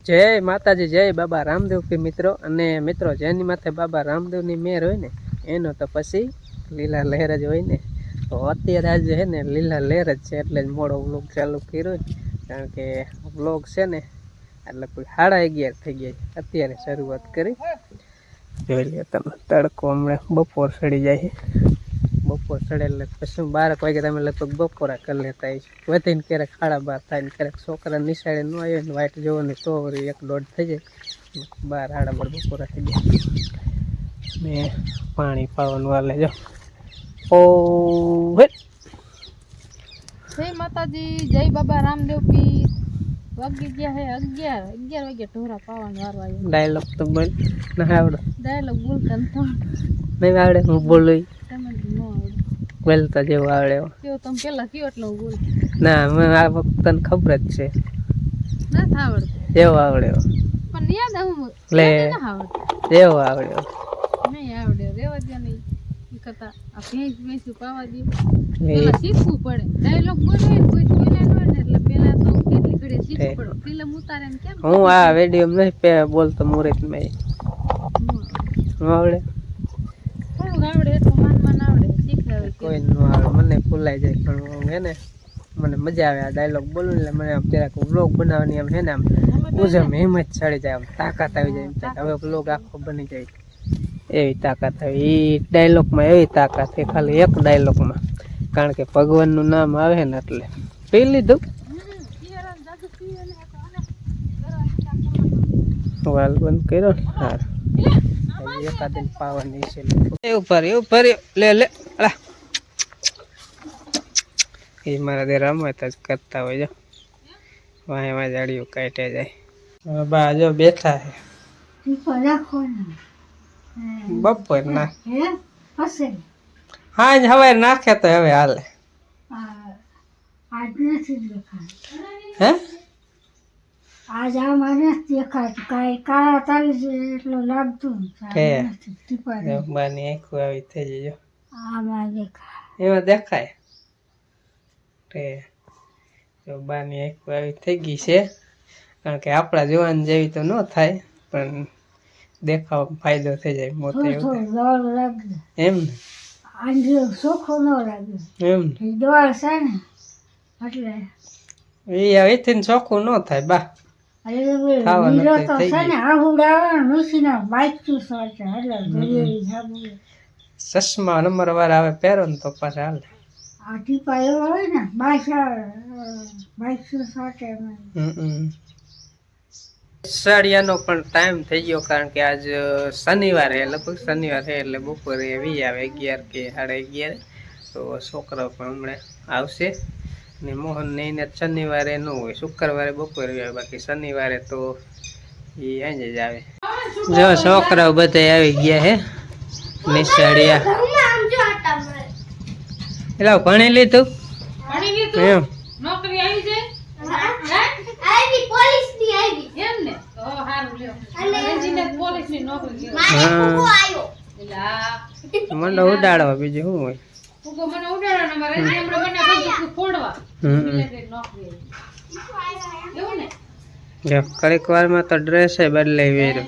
જય માતાજી, જય બાબા રામદેવ કે મિત્રો. અને મિત્રો, જેની માથે બાબા રામદેવની મેર હોય ને એનો તો પછી લીલા લહેર જ હોય ને. તો અત્યારે આજે છે ને લીલા લહેર જ છે, એટલે જ મોડો વ્લોગ ચાલુ કર્યો ને. કારણ કે વ્લોગ છે ને એટલે કોઈ 11:30 થઈ ગયા અત્યારે શરૂઆત કરી. જોઈ લે તમે, તડકો હમણાં બપોર સડી જાય છે. બપોર સડે એટલે પછી 12 વાગે તમે લગભગ બપોરા કરી લેતા હોય વધીને ક્યારેક 12:30 થાય ને ક્યારેક છોકરા નિશાળે ન આવ્યો ને વાઇટ જોવાની તો 1-1:30 થઈ જાય. 12 બપોરા થઈ જાય ને પાણી પાવાનું વાલે જો. ઓ હે જય માતાજી, જય બાબા રામદેવ પી. વાગી ગયા હે 11 વાગે ઢોરા પાવાનું વારો આવ્યો. ડાયલોગ તો બોલ ના આવડે, ડાયલોગ બોલતા નહીં આવડે. હું બોલું તમે ન આવડે, બોલતા જેવું આવડે કેવું તમે પેલા કયો એટલે હું બોલ. ના, મને આ વખત તને ખબર જ છે ના આવડતું જેવો આવડે પણ યાદ આવું લે ના આવડતું જેવો આવડે નહીં આવડે. રેવા દે નહીં ઈ કરતા આ ભેંસ પાવા દે. પેલા શીખવું પડે. ડાયલોગ બોલે કોઈ બોલ્યા ન હોય ને એટલે પેલા તો કેટલી ઘડી શીખવું પડે. ફિલ્મ ઉતારે ને કેમ હું આ વિડીયો નહીં બોલતો મુરત મેં આવડે થોડું આવડે એટલું માન આવડે. શીખવે કોઈ ન આવડે, મને ભૂલાઈ જાય. પણ હું હે ને મને મજા આવે આ ડાયલોગ બોલું એટલે મને આમ જરાક વ્લોગ બનાવવાની આમ હે ને આમ ઉજમ હિંમત ચડી જાય, આમ તાકાત આવી જાય. એમ થાય હવે વ્લોગ આખો બની જાય એવી તાકાત આવી. એ ડાયલોગમાં એવી તાકાત છે, ખાલી એક ડાયલોગમાં. કારણ કે ભગવાનનું નામ આવે ને એટલે પી લીધું. વાલ બંધ કર્યો ને હાર એકાદિન પાવાની છે. ઉપર લે અલા એ મારા દે રમત જ કરતા હોય. જો વાય વાય જાડીઓ કાઢ્યા જાય. બા જો બેઠા છે બપોર ના હા હવે નાખે તો હવે હાલે. હે આજ આમાં દેખાતું કાંઈ કાળા તારી એટલું લાગતું બાની આખું આવી થઈ જજો. આમાં દેખાય એમાં દેખાય તો બાની આખું આવી થઈ ગઈ છે. કારણ કે આપણા જોવાન જેવી તો ન થાય પણ દેખાવામાં ફાયદો થઈ જાય. મોટો દોડ લાગે એમ ને, આંધળો ચોખ્ખો ન લાગે એમ એ દોડ છે ને એટલે એ હવેથી ચોખ્ખું ન થાય બા. હીરો તો છે ને આહુડા નુસીના બાઈકું સોચે એટલે ચશ્મા નંબર વાળા આવે પહેરો ને તો પાછા હાલે. આ ટીપા એવો હોય ને બાઈકું સોચે સાડિયાનો પણ ટાઈમ થઈ ગયો. કારણ કે આજ શનિવાર છે, લગભગ શનિવાર છે એટલે બપોરે 20 આવે 11 કે 11:30. તો છોકરાઓ પણ હમણાં આવશે ને મોહન ને એને શનિવારે ન હોય, શુક્રવારે બપોરે આવે. બાકી શનિવારે તો એ આજે જ આવે. જો છોકરાઓ બધા આવી ગયા હે નિશાળિયા. એટલે ભણી લીધું એમ નોકરી આવી જાય. મને ઉડાડવા બીજું શું હોય. કડીક વાર માં તો ડ્રેસ બદલાઈ વેર્યો.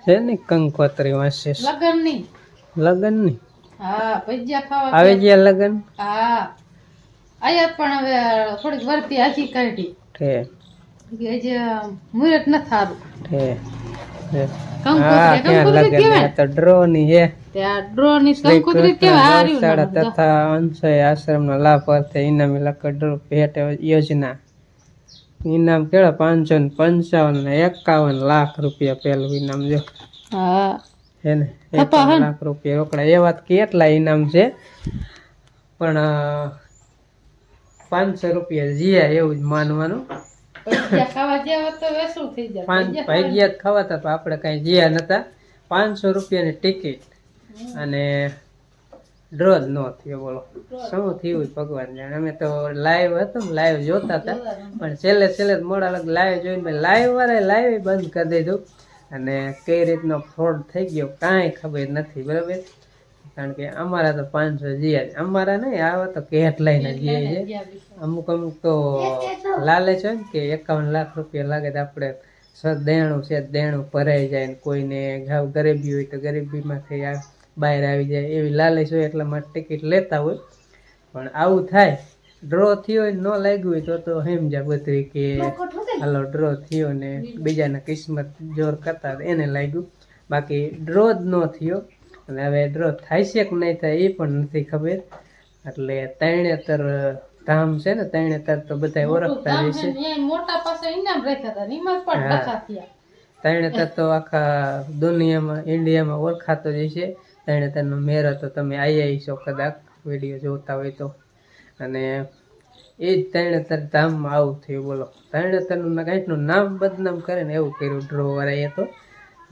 છે ને કંકોત્રી વાંચે લગન ની. હા ભજીયા ખાવા આવી ગયા લગન. હા આયા પણ હવે થોડીક વર્તી આખી કાઢી છે કે જે મુરત ન થારું છે. કંકોત્રી તો ડ્રો ની હે ત્યાં ડ્રો ની કંકોત્રી કેવા હાર્યું તથા અંશય આશ્રમના લાભ અર્થે ઇનામી લકડ્રો ભેટ યોજના. ઇનામ કેળા 555 ને 51 લાખ રૂપિયા પેલું ઇનામ. જો હા હે ને 51 લાખ રૂપિયા રોકડા. એ વાત કેટલા ઇનામ છે પણ 500 રૂપિયા જીયા એવું જ માનવાનું. ખાવા જેવા તો વેસું થઈ જાય. 5 ભાગ્યા ખવાતા તો આપણે કઈ જીયા નતા. 500 રૂપિયાની ટિકિટ અને ડ્રો જ ન થયો. બોલો શું થયું ભગવાન જાણે. અમે તો લાઈવ હતું ને લાઈવ જોતા હતા પણ છેલ્લે મોડા લગ લાઈવ જોઈને લાઈવ વાળા લાઈવ બંધ કરી દીધું. અને કઈ રીતનો ફ્રોડ થઈ ગયો કાંઈ ખબર નથી. બરાબર કારણ કે અમારા તો 500 જીયા છે. અમારા નહીં આવા તો કેટ લઈને જઈએ છે. અમુક તો લાલચ હોય ને કે 51 લાખ રૂપિયા લાગે તો આપણે દેણું છે દેણું ભરાઈ જાય ને કોઈને ઘાવ ગરીબી હોય તો ગરીબીમાંથી બહાર આવી જાય એવી લાલચ હોય એટલા માટે ટિકિટ લેતા હોય. પણ આવું થાય ડ્રો થયો હોય ન લાગ્યું હોય તો સમજા બધું કે હાલો ડ્રો થયો ને બીજાના કિસ્મત જોર કરતા એને લાગ્યું. બાકી ડ્રો જ ન થયો અને હવે ડ્રો થાય છે કે નહીં થાય એ પણ નથી ખબર. એટલે 73 ધામ છે ને 73 તો બધા ઓળખતા જ છે. મોટા પાસે ઇનામ રાખ્યા હતા નિમક પણ ટકા થયા. 73 તો આખા દુનિયામાં ઇન્ડિયામાં ઓળખાતો જ છે. 73 નો મેળો તો તમે આવી છો કદાચ વિડીયો જોતા હોય તો. અને એ જ 73 ધામમાં આવું થયું બોલો. 73 નું કંઈકનું નામ બદનામ કરે ને એવું કર્યું ડ્રો વાળાએ તો.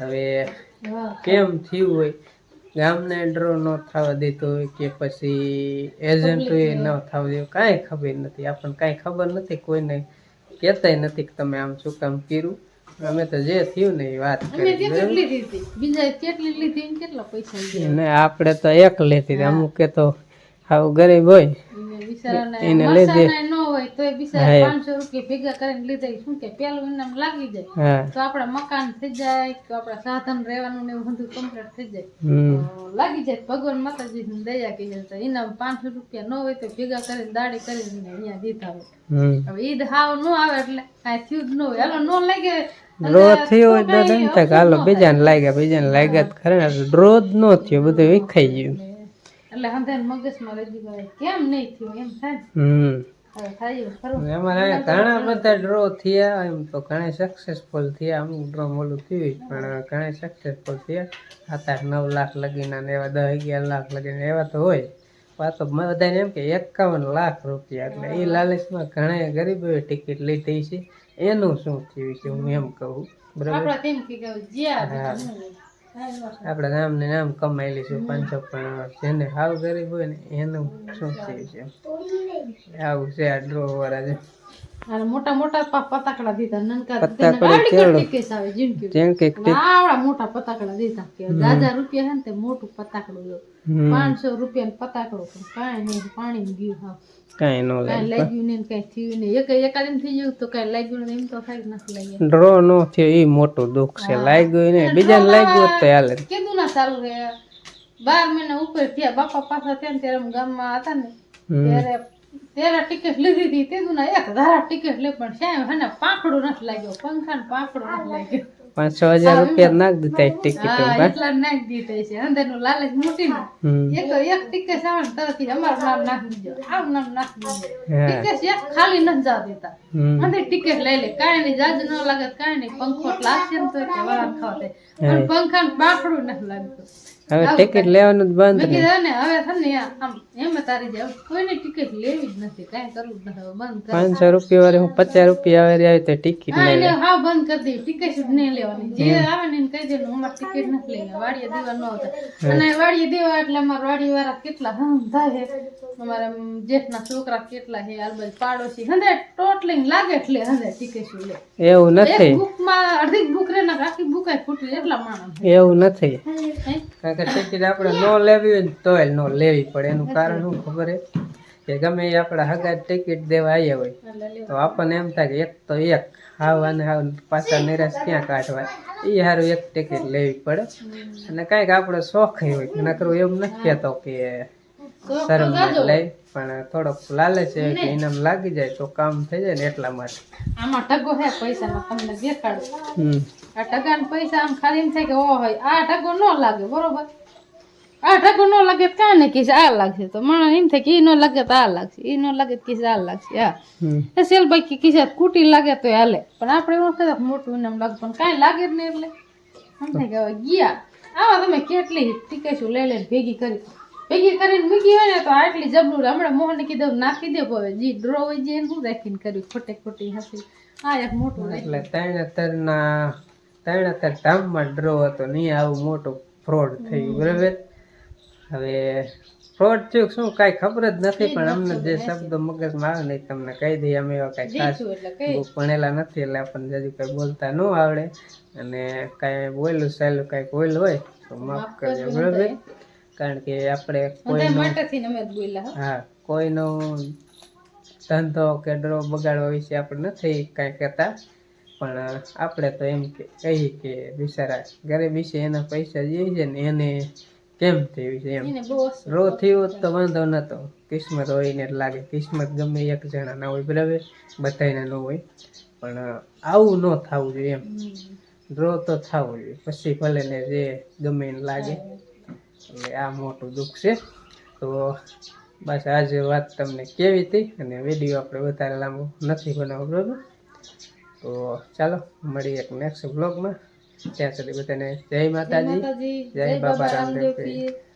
હવે કેમ થયું હોય ગામને ડ્રો ન થવા દેતો હોય કે પછી એજન્ટ ન થવા દેવું કાંઈ ખબર નથી. આપણને કાંઈ ખબર નથી, કોઈને કહેતાય નથી કે તમે આમ શું કામ કર્યું. અમે તો જે થયું ને એ વાત કરી ને આપણે તો એક લેતી હતી. અમુક કે તો હાવ ગરીબ હોય એને લીધે ભેગા કરીને લીધા શું કે પેલું ઇનામ લાગી જાય તો આપડા મકાન થઈ જાય કે આપડા સાધન રહેવાનું ને એવું બધું કમ્પ્લીટ થઈ જાય લાગી જાય. ભગવાન માતાજી ની દયા કે ઇનામ 500 રૂપિયા ન હોય તો ભેગા કરીને દાડી કરીને અહીંયા દીધા હોય. હવે ઈદ હાવ ન આવે એટલે કાંઈ થયું જ ન હોય. હાલો ન લાગે ડ્રો થયો હોય તો એમ થાય કે હાલો બીજાને લાગ્યા જ ખરે. ડ્રો જ ન થયો બધું વિખાઈ ગયું એટલે હંધાને મગજમાં રહી ગયું કેમ નહીં થયું એમ થાય. અમારે ઘણા બધા ડ્રો થયા એમ તો ઘણા સક્સેસફુલ થયા. અમુક ડ્રો મોલું થયું પણ ઘણા સક્સેસફુલ થયા. 7-8-9 લાખ લગીના ને એવા 10-11 લાખ લગીને એવા તો હોય. પાછો બધાને એમ કે 51 લાખ રૂપિયા એટલે એ લાલચમાં ઘણા ગરીબોએ ટિકિટ લીધી છે. એનું શું થયું છે હું એમ કહું બરાબર. આપણા નામને નામ કમાઈ લઈશું 500 પણ જેને હાવ ગરીબ હોય ને એનું શું થયું છે આવું છે આ ડ્રો વાળા છે. મોટા મોટા પતાકડા દીધા મોટા પતાકડા દીધા કે 1000 રૂપિયા છે ને તે મોટું પતાકડું 500 રૂપિયા પતાકડું કાંઈ નહીં પાણી ગયું હા કાંઈ ન લાગ્યું નહીં કઈ થયું નહીં. એકાદ થઈ ગયું તો કઈ લાગ્યું નહીં એમ તો કઈ નથી લાગ્યું. ડ્રો નો થયો એ મોટું દુઃખ છે. લાગ્યું ને બીજાને લાગ્યું તો હાલે કીધું ના ચાલુ રહે 12 મહિના ઉપર થયા. બાપા પાછા થયા ને ત્યારે ગામમાં હતા ને ત્યારે ટિકિટ લીધી હતી તે દુના 1000 ટિકિટ લે પણ સાહેબ હે ને પાંખડું નથી લાગ્યો. પંખા ને પાંખડું નથી લાગ્યો. 5,000 રૂપિયા નાખ દીધા ટિકિટ એટલા નાખી દીધા છે. અંદરનું લાલચ મોટી ને એક ટિકિટ આવે ને તરત અમારું નામ નાખી દીધો આવું નામ નાખી દીધો. ટિકિટ એક ખાલી નથી જવા દેતા. અંદર ટિકિટ લઈ લે કાંઈ નહીં જાજ ન લાગે કાંઈ નહીં. પંખો લાગશે ને તો વાળા ખાવા દે પણ પંખા ને પાંખડું નથી લાગતું. હવે ટિકિટ લેવાનું જ બંધ ને હવે છે ને આમ એમ તારી જાય કોઈને ટિકિટ લેવી જ નથી. કાંઈ કરવું જ નથી બંધ. 500 રૂપિયા વાળી હું 50 રૂપિયા આવે તો ટિકિટ લઈ હા બંધ કરી દઈ. ટિકિટ જ નહીં લેવાની. જે આવે ને કહી દે અમારે ટિકિટ નથી લેવી. વાડીએ દેવા ન આવતા અને વાડીએ દેવા એટલે અમારા વાડી વાળા કેટલા થાય છે. અમારા જેઠના છોકરા કેટલા છે આલબાજુ પાડોશી હંધે ટોટલિંગ લાગે એટલે હંધે ટિકિટ લે એવું નથી. બુકમાં અડધી બુક રે ને આખી બુક ફૂટી એટલા માણસ એવું નથી. ટિકિટ આપણે ન લેવી હોય ને તોય ન લેવી પડે. એનું કારણ શું ખબર હે કે ગમે એ આપણા હગા ટિકિટ દેવા આવ્યા હોય તો આપણને એમ થાય કે એક તો એક હાવ અને હાવ પાછા નિરાશ ક્યાં કાઢવા એ સારું એક ટિકિટ લેવી પડે. અને કાંઈક આપણે શોખ હોય નકરું એવું નથી કહેતો કે શરમ લઈ પણ થોડોક લાલચ છે કે ઇનામ લાગી જાય તો કામ થઈ જાય ને એટલા માટે. આમાં ટગો હે પૈસા તમને દેખાડું. આ ટગાના પૈસા આમ ખાલી એમ થાય કે ઓ હોય આ ટગો ન લાગે બરોબર. આ ટગો ન લાગે તો કાંઈ નહીં કે આ લાગશે તો માણસ એમ થાય કે એ ન લાગે તો આ લાગશે એ ન લાગે તો કે આ લાગશે. હા સેલભાઈ કે કિસ્સા કુટી લાગે તો હાલે પણ આપણે એવું કહેતા મોટું ઇનામ લાગે પણ કાંઈ લાગે જ નહીં. એટલે એમ થાય કે હવે ગયા આવા તમે કેટલી ટિકિટો લઈ લઈને ભેગી કરીને મૂકી હોય ને તો આટલી જબરું હમણાં મોહને કીધું નાખી દે હવે જે ડ્રો હોય જે એને શું રાખીને કર્યું ખોટી હસી આ એક મોટું. એટલે 73 ધામમાં ડ્રો હતો નહીં આવું મોટું ફ્રોડ થયું બરાબર. હવે ફ્રોડ થયું શું કાંઈ ખબર જ નથી પણ અમને જે શબ્દો મગજમાં આવે ને તમને કહી દઈએ. અમે એવા કાંઈ ખાસ ભણેલા નથી એટલે આપણને હજુ કાંઈ બોલતા ન આવડે અને કાંઈ બોલું સહેલું કાંઈક બોલ હોય તો માફ કરજો બરાબર. કારણ કે આપણે બધા કોઈનો માટેથી ને અમે જ બોલ્યા હો. હા કોઈનો ધંધો કે ડ્રો બગાડવા વિશે આપણે નથી કાંઈ કહેતા, પણ આપણે તો એમ કહીએ કે બિચારા ગરીબી છે એના પૈસા જે છે ને એને કેમ થયું છે એમ. એને બહુ અસર ડ્રો થયું હોત તો વાંધો નતો, કિસ્મત હોય ને લાગે, કિસ્મત ગમે એક જણા ના હોય બરાબર, બધાયના ન હોય, પણ આવું ન થવું જોઈએ એમ. ડ્રો તો થવું જોઈએ, પછી ભલે ને જે ગમે એને લાગે. એટલે આ મોટું દુઃખ છે. તો બસ આજે વાત તમને કેવી હતી, અને વિડીયો આપણે વધારે લાંબો નથી બનાવવો બરાબર. તો ચાલો મળીએ એક નેક્સ્ટ બ્લોગમાં. ત્યાં સુધી બધાને જય માતાજી, જય બાબા રામદેવ પીર.